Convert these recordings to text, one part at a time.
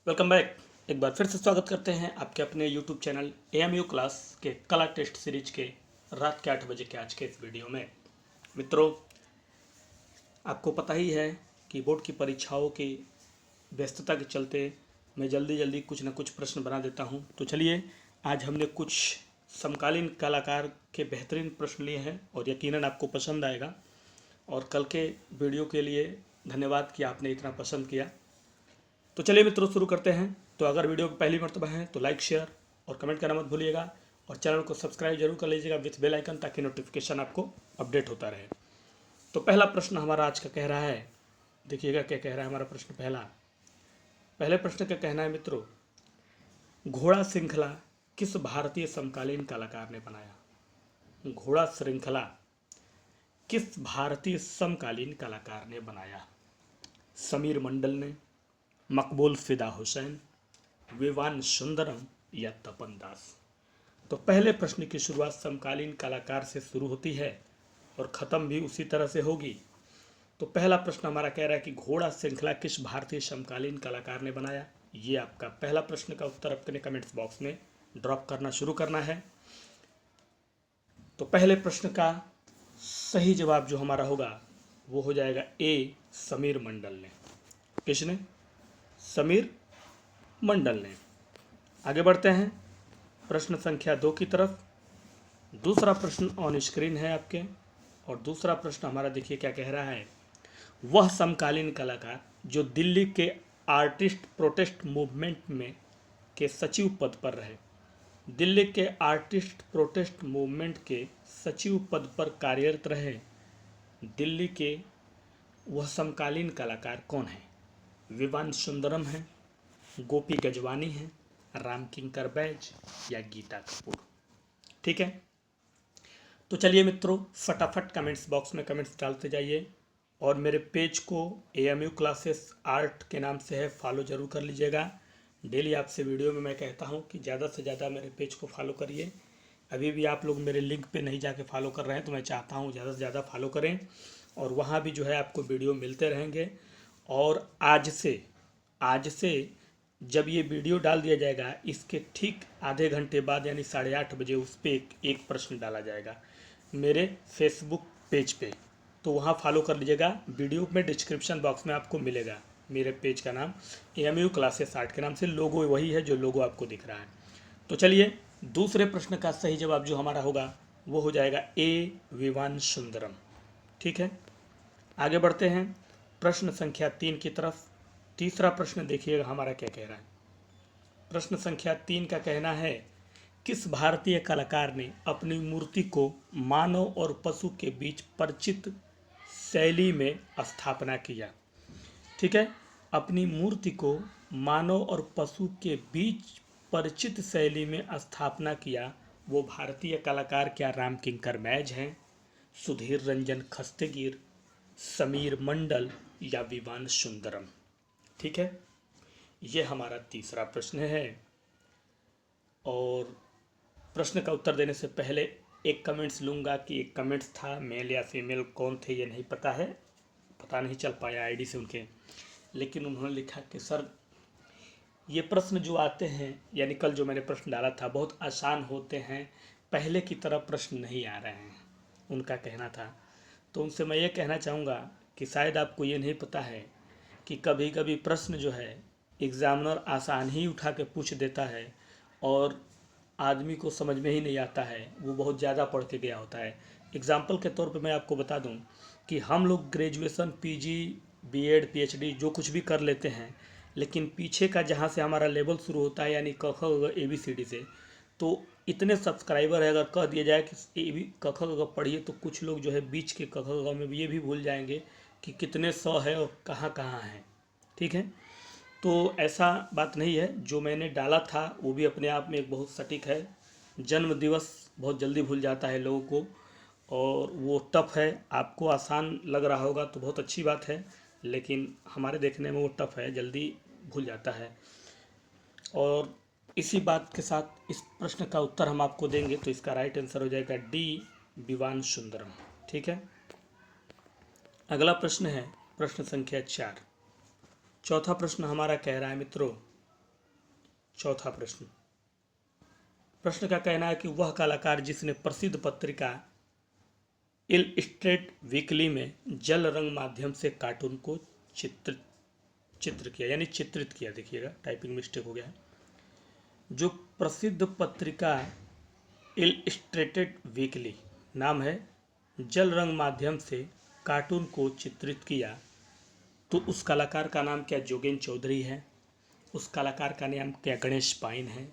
Welcome back. एक बार फिर से स्वागत करते हैं आपके अपने यूट्यूब चैनल एएमयू क्लास के कला टेस्ट सीरीज के रात के 8 बजे के आज के इस वीडियो में। मित्रों, आपको पता ही है कि बोर्ड की परीक्षाओं की व्यस्तता के चलते मैं जल्दी जल्दी कुछ न कुछ प्रश्न बना देता हूं। तो चलिए, आज हमने कुछ समकालीन कलाकार के बेहतरीन प्रश्न लिए हैं और यकीनन आपको पसंद आएगा। और कल के वीडियो के लिए धन्यवाद कि आपने इतना पसंद किया। तो चलिए मित्रों, शुरू करते हैं। तो अगर वीडियो पहली मर्तबा है तो लाइक, शेयर और कमेंट करना मत भूलिएगा और चैनल को सब्सक्राइब जरूर कर लीजिएगा विथ बेल आइकन, ताकि नोटिफिकेशन आपको अपडेट होता रहे। तो पहला प्रश्न हमारा आज का कह रहा है, देखिएगा क्या कह रहा है हमारा प्रश्न। पहले प्रश्न का कहना है मित्रों, घोड़ा श्रृंखला किस भारतीय समकालीन कलाकार ने बनाया? घोड़ा श्रृंखला किस भारतीय समकालीन कलाकार ने बनाया? समीर मंडल ने, मकबूल फिदा हुसैन, विवान सुंदरम या तपन दास? तो पहले प्रश्न की शुरुआत समकालीन कलाकार से शुरू होती है और ख़त्म भी उसी तरह से होगी। तो पहला प्रश्न हमारा कह रहा है कि घोड़ा श्रृंखला किस भारतीय समकालीन कलाकार ने बनाया? ये आपका पहला प्रश्न का उत्तर अपने कमेंट्स बॉक्स में ड्रॉप करना शुरू करना है। तो पहले प्रश्न का सही जवाब जो हमारा होगा वो हो जाएगा ए, समीर मंडल ने। किसने? समीर मंडल ने। आगे बढ़ते हैं प्रश्न संख्या 2 की तरफ। दूसरा प्रश्न ऑन स्क्रीन है आपके, और दूसरा प्रश्न हमारा देखिए क्या कह रहा है। वह समकालीन कलाकार जो दिल्ली के आर्टिस्ट प्रोटेस्ट मूवमेंट में के सचिव पद पर रहे, दिल्ली के आर्टिस्ट प्रोटेस्ट मूवमेंट के सचिव पद पर कार्यरत रहे, दिल्ली के वह समकालीन कलाकार कौन है? विवान सुंदरम है, गोपी गजवानी है, राम किंकर बैज या गीता कपूर? ठीक है, तो चलिए मित्रों, फटाफट कमेंट्स बॉक्स में कमेंट्स डालते जाइए और मेरे पेज को एएमयू क्लासेस आर्ट के नाम से है, फॉलो जरूर कर लीजिएगा। डेली आपसे वीडियो में मैं कहता हूं कि ज़्यादा से ज़्यादा मेरे पेज को फॉलो करिए। अभी भी आप लोग मेरे लिंक पे नहीं जाके फॉलो कर रहे हैं, तो मैं चाहता हूं ज़्यादा से ज़्यादा फॉलो करें और वहाँ भी जो है आपको वीडियो मिलते रहेंगे। और आज से जब ये वीडियो डाल दिया जाएगा, इसके ठीक आधे घंटे बाद यानी 8:30 बजे उस पर एक प्रश्न डाला जाएगा मेरे फेसबुक पेज पे। तो वहाँ फॉलो कर लीजिएगा। वीडियो में डिस्क्रिप्शन बॉक्स में आपको मिलेगा मेरे पेज का नाम एएमयू क्लासेस आर्ट के नाम से, लोगो वही है जो लोगो आपको दिख रहा है। तो चलिए, दूसरे प्रश्न का सही जवाब जो हमारा होगा वो हो जाएगा ए, विवान सुंदरम। ठीक है, आगे बढ़ते हैं प्रश्न संख्या 3 की तरफ। तीसरा प्रश्न देखिएगा हमारा क्या कह रहा है। प्रश्न संख्या 3 का कहना है, किस भारतीय कलाकार ने अपनी मूर्ति को मानव और पशु के बीच परिचित शैली में स्थापना किया? ठीक है, अपनी मूर्ति को मानव और पशु के बीच परिचित शैली में स्थापना किया, वो भारतीय कलाकार क्या राम किंकर बैज हैं, सुधीर रंजन खस्तेगीर, समीर मंडल या विवान सुंदरम? ठीक है, ये हमारा तीसरा प्रश्न है। और प्रश्न का उत्तर देने से पहले एक कमेंट्स लूँगा कि एक कमेंट्स था, मेल या फीमेल कौन थे ये नहीं पता है, पता नहीं चल पाया आईडी से उनके, लेकिन उन्होंने लिखा कि सर ये प्रश्न जो आते हैं, यानी कल जो मैंने प्रश्न डाला था, बहुत आसान होते हैं, पहले की तरह प्रश्न नहीं आ रहे हैं, उनका कहना था। तो उनसे मैं ये कहना चाहूँगा कि शायद आपको ये नहीं पता है कि कभी कभी प्रश्न जो है एग्ज़ामिनर आसान ही उठा के पूछ देता है और आदमी को समझ में ही नहीं आता है, वो बहुत ज़्यादा पढ़ के गया होता है। एग्ज़ाम्पल के तौर पे मैं आपको बता दूं कि हम लोग ग्रेजुएशन, पीजी, बीएड, पीएचडी जो कुछ भी कर लेते हैं, लेकिन पीछे का जहाँ से हमारा लेवल शुरू होता है यानी क ख ग ABCD से, तो इतने सब्सक्राइबर है, अगर कह दिया जाए कि क ख ग पढ़िए, तो कुछ लोग जो है बीच के क ख ग में ये भी भूल जाएंगे कि कितने 100 है और कहाँ कहाँ हैं। ठीक है, तो ऐसा बात नहीं है। जो मैंने डाला था वो भी अपने आप में एक बहुत सटीक है। जन्म दिवस बहुत जल्दी भूल जाता है लोगों को, और वो टफ है। आपको आसान लग रहा होगा तो बहुत अच्छी बात है, लेकिन हमारे देखने में वो टफ है, जल्दी भूल जाता है। और इसी बात के साथ इस प्रश्न का उत्तर हम आपको देंगे, तो इसका राइट आंसर हो जाएगा डी, विवान सुंदरम। ठीक है, अगला प्रश्न है प्रश्न संख्या 4। चौथा प्रश्न हमारा कह रहा है मित्रों, चौथा प्रश्न, प्रश्न का कहना है कि वह कलाकार जिसने प्रसिद्ध पत्रिका इलस्ट्रेट वीकली में जल रंग माध्यम से कार्टून को चित्र किया, यानी चित्रित किया। देखिएगा टाइपिंग मिस्टेक हो गया है। जो प्रसिद्ध पत्रिका इलस्ट्रेटेड वीकली नाम है, जल रंग माध्यम से कार्टून को चित्रित किया, तो उस कलाकार का नाम क्या जोगेन चौधरी है, उस कलाकार का नाम क्या गणेश पाइन है,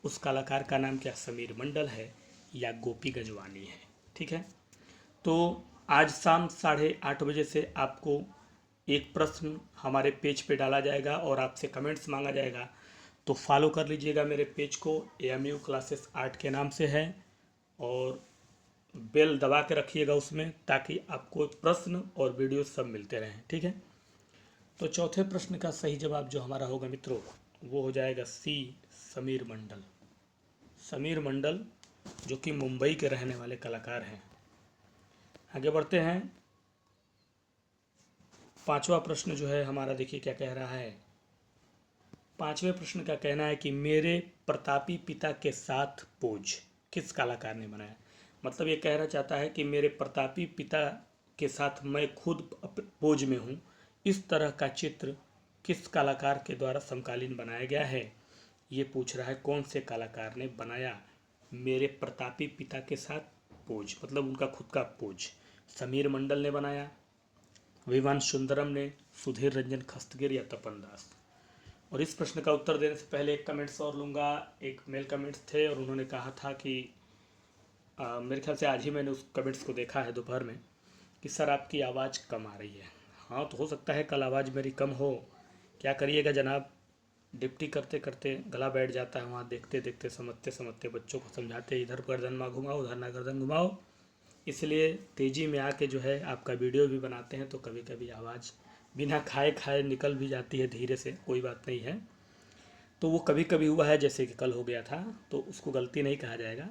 उस कलाकार का नाम क्या समीर मंडल है या गोपी गजवानी है। ठीक है, तो आज शाम 8:30 बजे से आपको एक प्रश्न हमारे पेज पे डाला जाएगा और आपसे कमेंट्स मांगा जाएगा, तो फॉलो कर लीजिएगा मेरे पेज को। AMU क्लासेस 8 के नाम से है और बेल दबा के रखिएगा उसमें, ताकि आपको प्रश्न और वीडियो सब मिलते रहें। ठीक है, तो चौथे प्रश्न का सही जवाब जो हमारा होगा मित्रों, वो हो जाएगा सी, समीर मंडल। समीर मंडल जो कि मुंबई के रहने वाले कलाकार हैं। आगे बढ़ते हैं। पांचवा प्रश्न जो है हमारा, देखिए क्या कह रहा है। पांचवें प्रश्न का कहना है कि मेरे प्रतापी पिता के साथ पोज किस कलाकार ने बनाया। मतलब ये कहना चाहता है कि मेरे प्रतापी पिता के साथ मैं खुद पोज में हूँ, इस तरह का चित्र किस कलाकार के द्वारा समकालीन बनाया गया है। ये पूछ रहा है कौन से कलाकार ने बनाया मेरे प्रतापी पिता के साथ पोज, मतलब उनका खुद का पोज। समीर मंडल ने बनाया, विवान सुंदरम ने, सुधीर रंजन खस्तगिर या तपन दास। और इस प्रश्न का उत्तर देने से पहले एक कमेंट्स और लूँगा। एक मेल कमेंट्स थे और उन्होंने कहा था कि मेरे ख्याल से आज ही मैंने उस कमेंट्स को देखा है दोपहर में, कि सर आपकी आवाज़ कम आ रही है। हाँ, तो हो सकता है कल आवाज़ मेरी कम हो, क्या करिएगा जनाब, डिप्टी करते करते गला बैठ जाता है, वहाँ देखते देखते समझते समझते बच्चों को समझाते, इधर गर्दन ना घुमाओ उधर ना गर्दन घुमाओ, इसलिए तेज़ी में आके जो है आपका वीडियो भी बनाते हैं, तो कभी कभी आवाज़ बिना खाए खाए निकल भी जाती है धीरे से, कोई बात नहीं है। तो वो कभी कभी हुआ है, जैसे कि कल हो गया था, तो उसको गलती नहीं कहा जाएगा,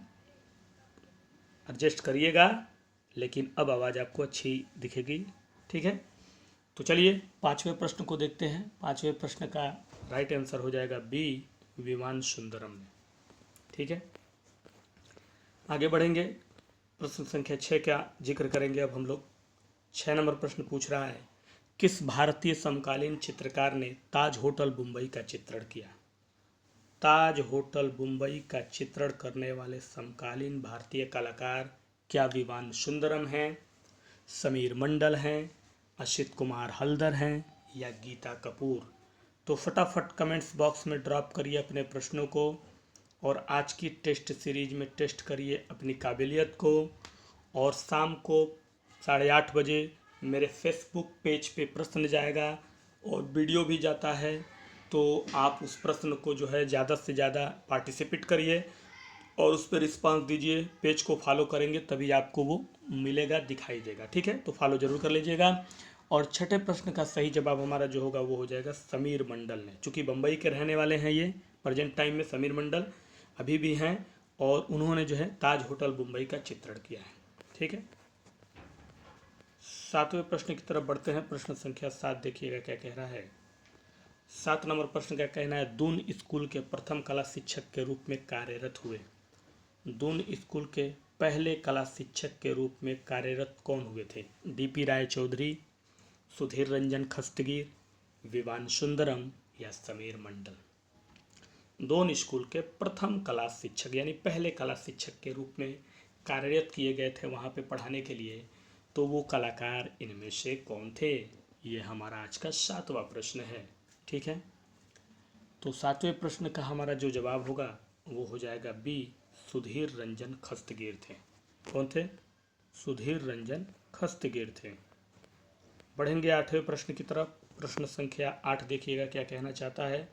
एडजस्ट करिएगा, लेकिन अब आवाज़ आपको अच्छी दिखेगी। ठीक है, तो चलिए पांचवें प्रश्न को देखते हैं। पांचवें प्रश्न का राइट आंसर हो जाएगा बी, विमान सुंदरम ने। ठीक है, आगे बढ़ेंगे। प्रश्न संख्या 6 का जिक्र करेंगे अब हम लोग। 6 नंबर प्रश्न पूछ रहा है, किस भारतीय समकालीन चित्रकार ने ताज होटल मुंबई का चित्रण किया। ताज होटल मुंबई का चित्रण करने वाले समकालीन भारतीय कलाकार क्या विवान सुंदरम हैं, समीर मंडल हैं, असित कुमार हल्दर हैं या गीता कपूर। तो फटाफट कमेंट्स बॉक्स में ड्रॉप करिए अपने प्रश्नों को और आज की टेस्ट सीरीज में टेस्ट करिए अपनी काबिलियत को। और शाम को 8:30 बजे मेरे फेसबुक पेज पे प्रश्न जाएगा और वीडियो भी जाता है, तो आप उस प्रश्न को जो है ज़्यादा से ज़्यादा पार्टिसिपेट करिए और उस पर रिस्पांस दीजिए। पेज को फॉलो करेंगे तभी आपको वो मिलेगा, दिखाई देगा। ठीक है, तो फॉलो जरूर कर लीजिएगा। और छठे प्रश्न का सही जवाब हमारा जो होगा वो हो जाएगा समीर मंडल ने। चूँकि बम्बई के रहने वाले हैं ये, प्रेजेंट टाइम में समीर मंडल अभी भी हैं और उन्होंने जो है ताज होटल मुंबई का चित्रण किया है। ठीक है, सातवें प्रश्न की तरफ बढ़ते हैं। प्रश्न संख्या 7 देखिएगा क्या कह रहा है। 7 नंबर प्रश्न का कहना है, दून स्कूल के प्रथम कला शिक्षक के रूप में कार्यरत हुए। दून स्कूल के पहले कला शिक्षक के रूप में कार्यरत कौन हुए थे। DP राय चौधरी, सुधीर रंजन खस्तगीर, विवान सुंदरम या समीर मंडल। दून स्कूल के प्रथम कला शिक्षक यानी पहले कला शिक्षक के रूप में कार्यरत किए गए थे वहाँ पे पढ़ाने के लिए, तो वो कलाकार इनमें से कौन थे। ये हमारा आज का 7वां प्रश्न है। ठीक है, तो 7वें प्रश्न का हमारा जो जवाब होगा वो हो जाएगा बी, सुधीर रंजन खस्तगीर थे। कौन थे, सुधीर रंजन खस्तगीर थे। बढ़ेंगे 8वें प्रश्न की तरफ। प्रश्न संख्या 8 देखिएगा क्या कहना चाहता है।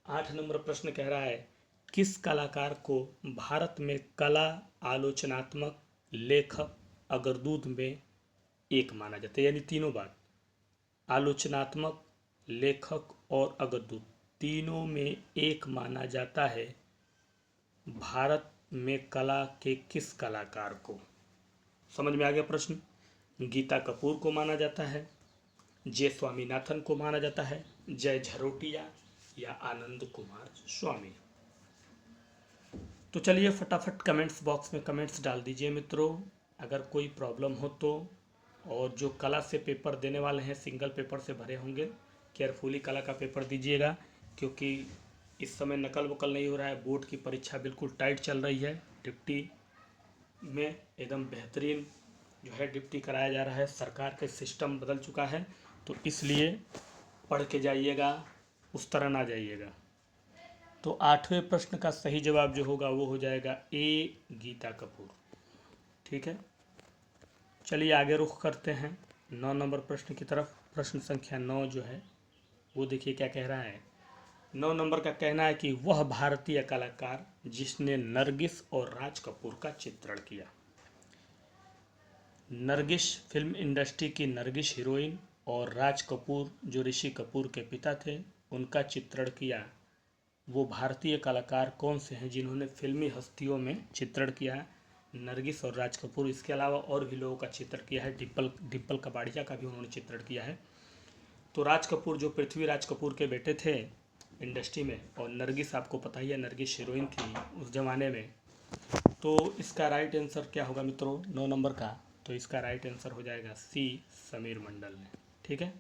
8 नंबर प्रश्न कह रहा है, किस कलाकार को भारत में कला आलोचनात्मक लेखक अग्रदूत में एक माना जाता है। यानी तीनों बात, आलोचनात्मक लेखक और अग्रदूत तीनों में एक माना जाता है भारत में कला के किस कलाकार को। समझ में आ गया प्रश्न। गीता कपूर को माना जाता है, जे स्वामीनाथन को माना जाता है, जय झरोटिया या आनंद कुमार स्वामी। तो चलिए फटाफट कमेंट्स बॉक्स में कमेंट्स डाल दीजिए मित्रों, अगर कोई प्रॉब्लम हो तो। और जो कला से पेपर देने वाले हैं सिंगल पेपर से भरे होंगे, केयरफुली कला का पेपर दीजिएगा, क्योंकि इस समय नकल वकल नहीं हो रहा है। बोर्ड की परीक्षा बिल्कुल टाइट चल रही है। डिप्टी में एकदम बेहतरीन जो है डिप्टी कराया जा रहा है। सरकार का सिस्टम बदल चुका है, तो इसलिए पढ़ के जाइएगा, उस तरह ना जाइएगा। तो 8वें प्रश्न का सही जवाब जो होगा वो हो जाएगा ए, गीता कपूर। ठीक है, चलिए आगे रुख करते हैं 9 नंबर प्रश्न की तरफ। प्रश्न संख्या 9 जो है वो देखिए क्या कह रहा है। 9 नंबर का कहना है कि वह भारतीय कलाकार जिसने नरगिस और राज कपूर का चित्रण किया। नरगिस फिल्म इंडस्ट्री की नरगिस हीरोइन और राज कपूर जो ऋषि कपूर के पिता थे, उनका चित्रण किया। वो भारतीय कलाकार कौन से हैं जिन्होंने फिल्मी हस्तियों में चित्रण किया है? नरगिस और राज कपूर, इसके अलावा और भी लोगों का चित्रण किया है। डिम्पल कपाड़िया का भी उन्होंने चित्रण किया है। तो राज कपूर जो पृथ्वीराज कपूर के बेटे थे इंडस्ट्री में, और नरगिस आपको पता ही है, नरगिस हीरोइन थी उस ज़माने में। तो इसका राइट आंसर क्या होगा मित्रों 9 नंबर का? तो इसका राइट आंसर हो जाएगा सी, समीर मंडल ने। ठीक है,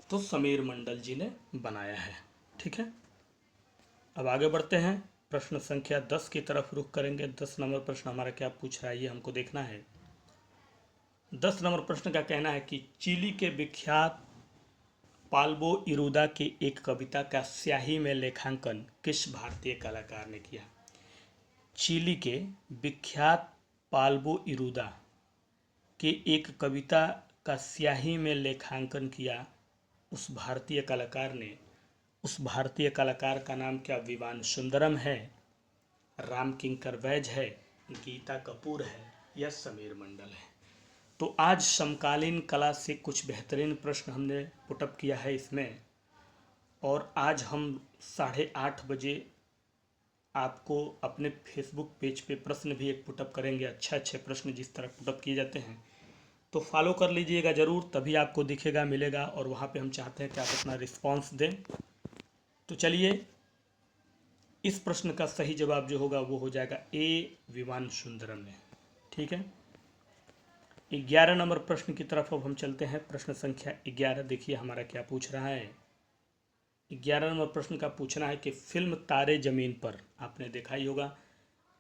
तो समीर मंडल जी ने बनाया है। ठीक है, अब आगे बढ़ते हैं, प्रश्न संख्या 10 की तरफ रुख करेंगे। 10 नंबर प्रश्न हमारा क्या पूछ रहा है ये हमको देखना है। 10 नंबर प्रश्न का कहना है कि चिली के विख्यात पाल्बो इरूदा की एक कविता का स्याही में लेखांकन किस भारतीय कलाकार ने किया? चिली के विख्यात पाल्बो इरूदा के एक कविता का स्याही में लेखांकन किया उस भारतीय कलाकार ने। उस भारतीय कलाकार का नाम क्या विवान सुंदरम है, राम किंकर वैज है, गीता कपूर है या समीर मंडल है? तो आज समकालीन कला से कुछ बेहतरीन प्रश्न हमने पुटअप किया है इसमें, और आज हम 8:30 बजे आपको अपने फेसबुक पेज पे प्रश्न भी एक पुटअप करेंगे। अच्छे प्रश्न जिस तरह पुटअप किए जाते हैं, तो फॉलो कर लीजिएगा ज़रूर, तभी आपको दिखेगा मिलेगा, और वहाँ पे हम चाहते हैं कि आप अपना रिस्पांस दें। तो चलिए, इस प्रश्न का सही जवाब जो होगा वो हो जाएगा ए, विवान सुंदरम ने। ठीक है, 11 नंबर प्रश्न की तरफ अब हम चलते हैं। प्रश्न संख्या 11 देखिए हमारा क्या पूछ रहा है। 11 नंबर प्रश्न का पूछना है कि फिल्म तारे ज़मीन पर, आपने देखा ही होगा,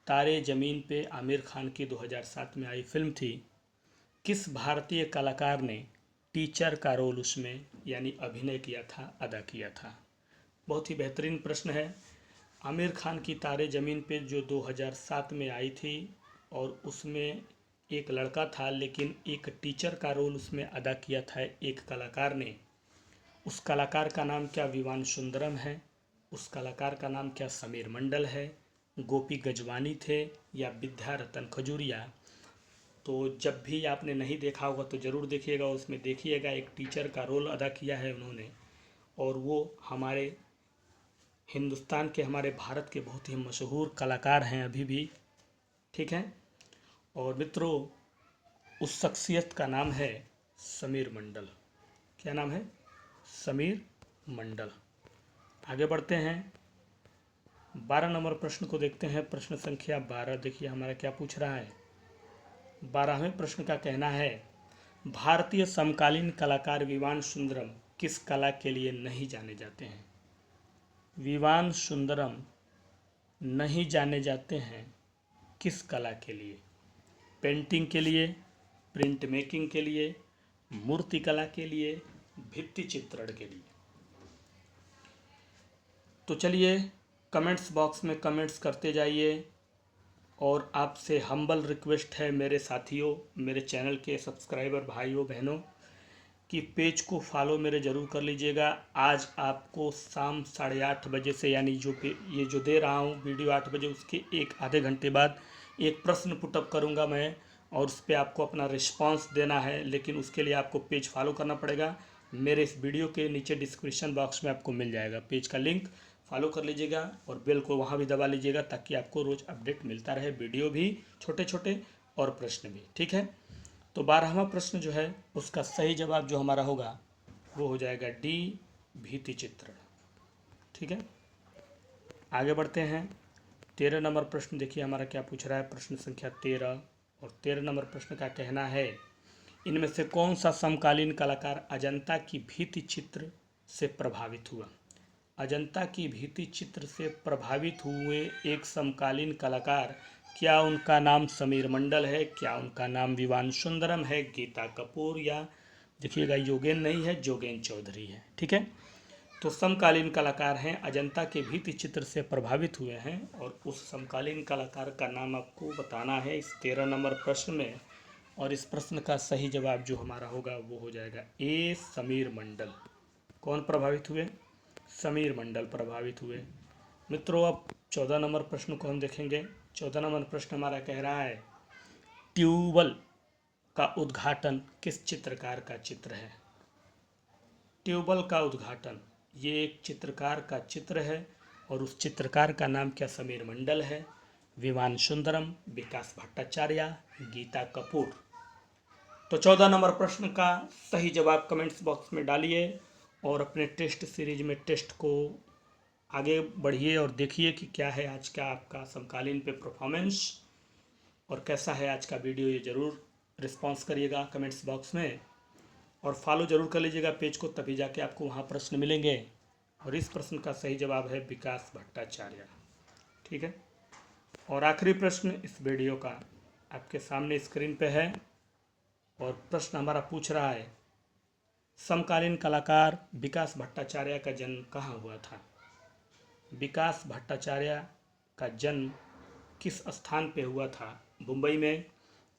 तारे ज़मीन पे आमिर खान की 2007 में आई फिल्म थी। किस भारतीय कलाकार ने टीचर का रोल उसमें यानी अभिनय किया था, अदा किया था? बहुत ही बेहतरीन प्रश्न है। आमिर खान की तारे ज़मीन पे जो 2007 में आई थी, और उसमें एक लड़का था, लेकिन एक टीचर का रोल उसमें अदा किया था एक कलाकार ने। उस कलाकार का नाम क्या विवान सुंदरम है, उस कलाकार का नाम क्या समीर मंडल है, गोपी गजवानी थे या विद्या रतन खजूरिया? तो जब भी आपने नहीं देखा होगा तो ज़रूर देखिएगा, उसमें देखिएगा एक टीचर का रोल अदा किया है उन्होंने, और वो हमारे हिंदुस्तान के, हमारे भारत के बहुत ही मशहूर कलाकार हैं अभी भी। ठीक है, और मित्रों उस शख्सियत का नाम है समीर मंडल। क्या नाम है? समीर मंडल। आगे बढ़ते हैं, 12 नंबर प्रश्न को देखते हैं। प्रश्न संख्या 12 देखिए हमारा क्या पूछ रहा है। 12वें प्रश्न का कहना है भारतीय समकालीन कलाकार विवान सुंदरम किस कला के लिए नहीं जाने जाते हैं? विवान सुंदरम नहीं जाने जाते हैं किस कला के लिए? पेंटिंग के लिए, प्रिंट मेकिंग के लिए, मूर्ति कला के लिए, भित्ति चित्रण के लिए? तो चलिए कमेंट्स बॉक्स में कमेंट्स करते जाइए, और आपसे हम्बल रिक्वेस्ट है मेरे साथियों, मेरे चैनल के सब्सक्राइबर भाइयों बहनों, कि पेज को फॉलो मेरे ज़रूर कर लीजिएगा। आज आपको शाम 8:30 बजे से, यानी ये जो दे रहा हूँ वीडियो 8 बजे, उसके एक आधे घंटे बाद एक प्रश्न पुटअप करूँगा मैं, और उस पर आपको अपना रिस्पांस देना है। लेकिन उसके लिए आपको पेज फॉलो करना पड़ेगा। मेरे इस वीडियो के नीचे डिस्क्रिप्शन बॉक्स में आपको मिल जाएगा पेज का लिंक, फॉलो कर लीजिएगा, और बेल को वहाँ भी दबा लीजिएगा, ताकि आपको रोज़ अपडेट मिलता रहे, वीडियो भी छोटे छोटे और प्रश्न भी। ठीक है, तो 12वां प्रश्न जो है उसका सही जवाब जो हमारा होगा वो हो जाएगा डी, भित्ति चित्रण। ठीक है, आगे बढ़ते हैं। 13 नंबर प्रश्न देखिए हमारा क्या पूछ रहा है, प्रश्न संख्या 13। और 13 नंबर प्रश्न का कहना है, इनमें से कौन सा समकालीन कलाकार अजंता की भित्ति चित्र से प्रभावित हुआ। अजंता की भित्ति चित्र से प्रभावित हुए एक समकालीन कलाकार, क्या उनका नाम समीर मंडल है, क्या उनका नाम विवान सुंदरम है, गीता कपूर, या देखिएगा योगेन नहीं है, जोगेन चौधरी है। ठीक है, तो समकालीन कलाकार हैं, अजंता के भित्ति चित्र से प्रभावित हुए हैं, और उस समकालीन कलाकार का नाम आपको बताना है इस 13 नंबर प्रश्न में। और इस प्रश्न का सही जवाब जो हमारा होगा वो हो जाएगा ए, समीर मंडल। कौन प्रभावित हुए, समीर मंडल प्रभावित हुए। मित्रों अब 14 नंबर प्रश्न को हम देखेंगे। 14 नंबर प्रश्न हमारा कह रहा है, ट्यूबवेल का उद्घाटन किस चित्रकार का चित्र है। ट्यूबवेल का उद्घाटन ये एक चित्रकार का चित्र है, और उस चित्रकार का नाम क्या समीर मंडल है, विवान सुंदरम, विकास भट्टाचार्य, गीता कपूर। तो 14 नंबर प्रश्न का सही जवाब कमेंट्स बॉक्स में डालिए, और अपने टेस्ट सीरीज में टेस्ट को आगे बढ़िए और देखिए कि क्या है आज का आपका समकालीन पे परफॉर्मेंस, और कैसा है आज का वीडियो, ये ज़रूर रिस्पॉन्स करिएगा कमेंट्स बॉक्स में। और फॉलो ज़रूर कर लीजिएगा पेज को, तभी जाके आपको वहाँ प्रश्न मिलेंगे। और इस प्रश्न का सही जवाब है विकास भट्टाचार्य। ठीक है, और आखिरी प्रश्न इस वीडियो का आपके सामने स्क्रीन पे है, और प्रश्न हमारा पूछ रहा है, समकालीन कलाकार विकास भट्टाचार्य का जन्म कहाँ हुआ था। विकास भट्टाचार्य का जन्म किस स्थान पे हुआ था, मुंबई में,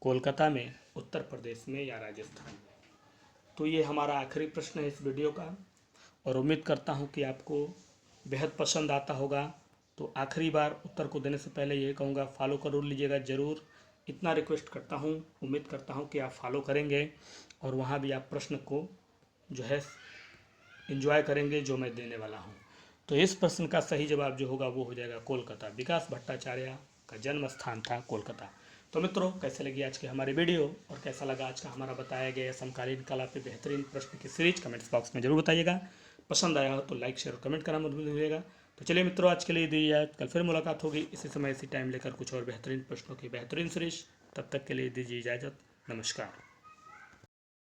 कोलकाता में, उत्तर प्रदेश में, या राजस्थान में। तो ये हमारा आखिरी प्रश्न है इस वीडियो का, और उम्मीद करता हूँ कि आपको बेहद पसंद आता होगा। तो आखिरी बार उत्तर को देने से पहले ये कहूँगा, फॉलो कर लीजिएगा ज़रूर, इतना रिक्वेस्ट करता हूँ। उम्मीद करता हूँ कि आप फॉलो करेंगे, और वहाँ भी आप प्रश्न को जो है एंजॉय करेंगे जो मैं देने वाला हूँ। तो इस प्रश्न का सही जवाब जो होगा वो हो जाएगा कोलकाता। विकास भट्टाचार्य का जन्म स्थान था कोलकाता। तो मित्रों कैसे लगी आज की हमारी वीडियो, और कैसा लगा आज का हमारा बताया गया समकालीन कला पे बेहतरीन प्रश्न की सीरीज, कमेंट्स बॉक्स में जरूर बताइएगा। पसंद आया हो तो लाइक शेयर और कमेंट करना मत भूलिएगा। तो चलिए मित्रों आज के लिए दीजिए इजाज़त, कल फिर मुलाकात होगी इसी समय इसी टाइम लेकर कुछ और बेहतरीन प्रश्नों की बेहतरीन सीरीज। तब तक के लिए दीजिए इजाज़त, नमस्कार।